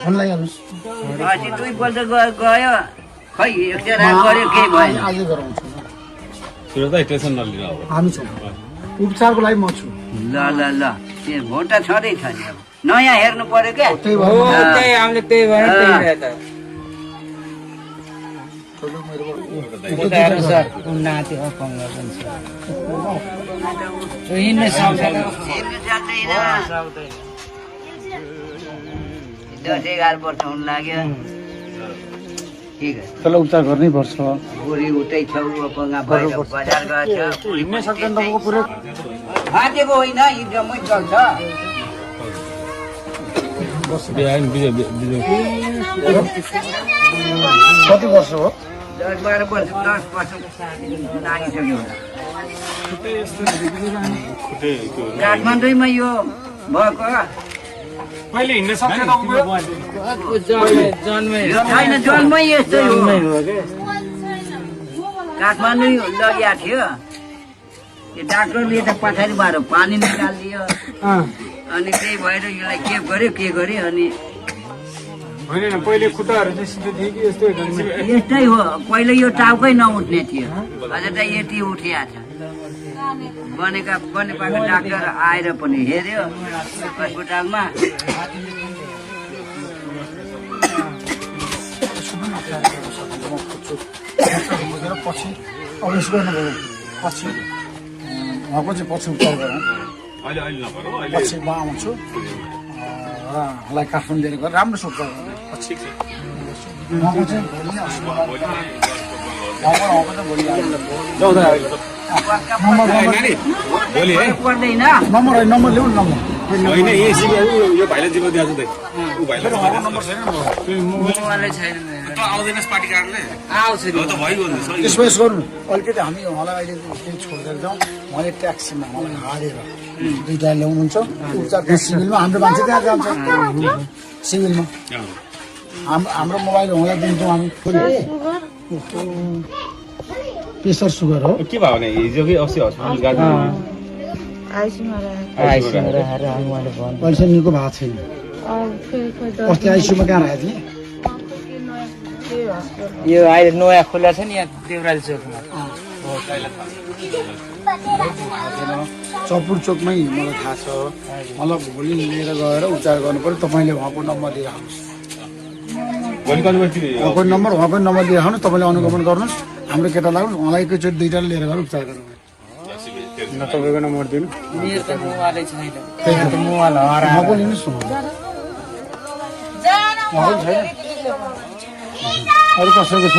फोनलाई हेर्नुहोस् अस्ति दुईपल्ट गयो खै एकचरा गर्यो केही भएन आजै गराउँछु सुरत टेन्सन नलिनु अब हामी छौँ उपचारको लागि म छु ल ल ल त्यो भोट छँदै छ नि अब नयाँ हेर्नु पर्यो क्या त्यही हो भएर त्यही हामीले त्यही भएर त्यही रहे त उतारो सर नाति अपङ्ग पनि छ हिँड्न सक्दैन हेर्नु जान्दैन 10-11 वर्ष हुन लाग्यो ठिक है त्यसलाई उपचार गर्नै पर्छ बुढी उतै छ अपङ्ग भएर बजार गएछ हिँड्नै सक्दैन तपाईँको पुरै फाटेको होइन यी जम्मै चल्छ कति वर्ष हो 10-12 वर्ष 10 वर्ष नागिसक्यो काठमाडौँमा यो भएको पहिले हिँड्न सक्छ जन्मै यो छैन जन्मै यस्तै हो काठमाडौँ लगिया थियो यो डाक्टरले त पछाडिबाट पानी निकालिदियो अनि त्यही भएर यसलाई के गर्यो अनि होइन पहिले खुट्टाहरू चाहिँ सिधै थियो कि यस्तै यस्तै हो पहिले यो टाउकै नउठ्ने थियो अझ त यति उठिया छ बनेपाको डाक्टर आएर पनि हेर्यो अस्पतालमा पछि अब यसो गर्नुभयो पछि उहाँको चाहिँ पछि उपचार गरौँ पछि म आउँछु र उहाँलाई काठमाडौँ लिएर गएर राम्रो उपचार गरौँ पछि उहाँको चाहिँ पर्दैन नम्बर होइन नम्बर ल्याउनु नम्बर होइन यो भाइलाई जिम्मा दिएको छ ऊ भाइलाई नम्बर छैन मोबाइलै छैन त आउँदैनस् पार्टी कार्डले आउँछ हो त भइगयो नि सही त्यसो यसो गर्नु अलिकति हामी उहाँलाई अहिले केही छोडेर जाउँ उहाँले ट्याक्सीमा उहाँलाई हालेर दुईवटा ल्याउनुहुन्छ उपचार त्यहाँ सिभिलमा हाम्रो मान्छे त्यहाँ जान्छ सिभिलमा हाम्रो मोबाइल उहाँलाई दिन्छौँ हामी प्रेसर सुगर हो के भयो भने हिजो कि अस्ति हस्पिटल गएको पैसा निको भएको छैन अस्ति आइसियुमा कहाँ राखेको थिएँ यो अहिले नयाँ खुला छ नि यहाँ देउराली चोकमा चपुर चोकमै मलाई थाहा छ मलाई भोलि लिएर गएर उपचार गर्नु पर्यो तपाईँले उहाँको नम्बर दिएर आउनुहोस् उहाँको नम्बर दिएर आउनुहोस् तपाईँले अनुगमन गर्नुहोस् हाम्रो केटा लाग्नुहोस् उहाँलाई एकैचोटि दुईवटा लिएर गएर उपचार गरौँ तपाईँको नम्बर दिनु मेरो त मोबाइलै छैन त्यही त मोबाइल उहाँको लिनुहोस् न उहाँको छैन अरू कसैको छ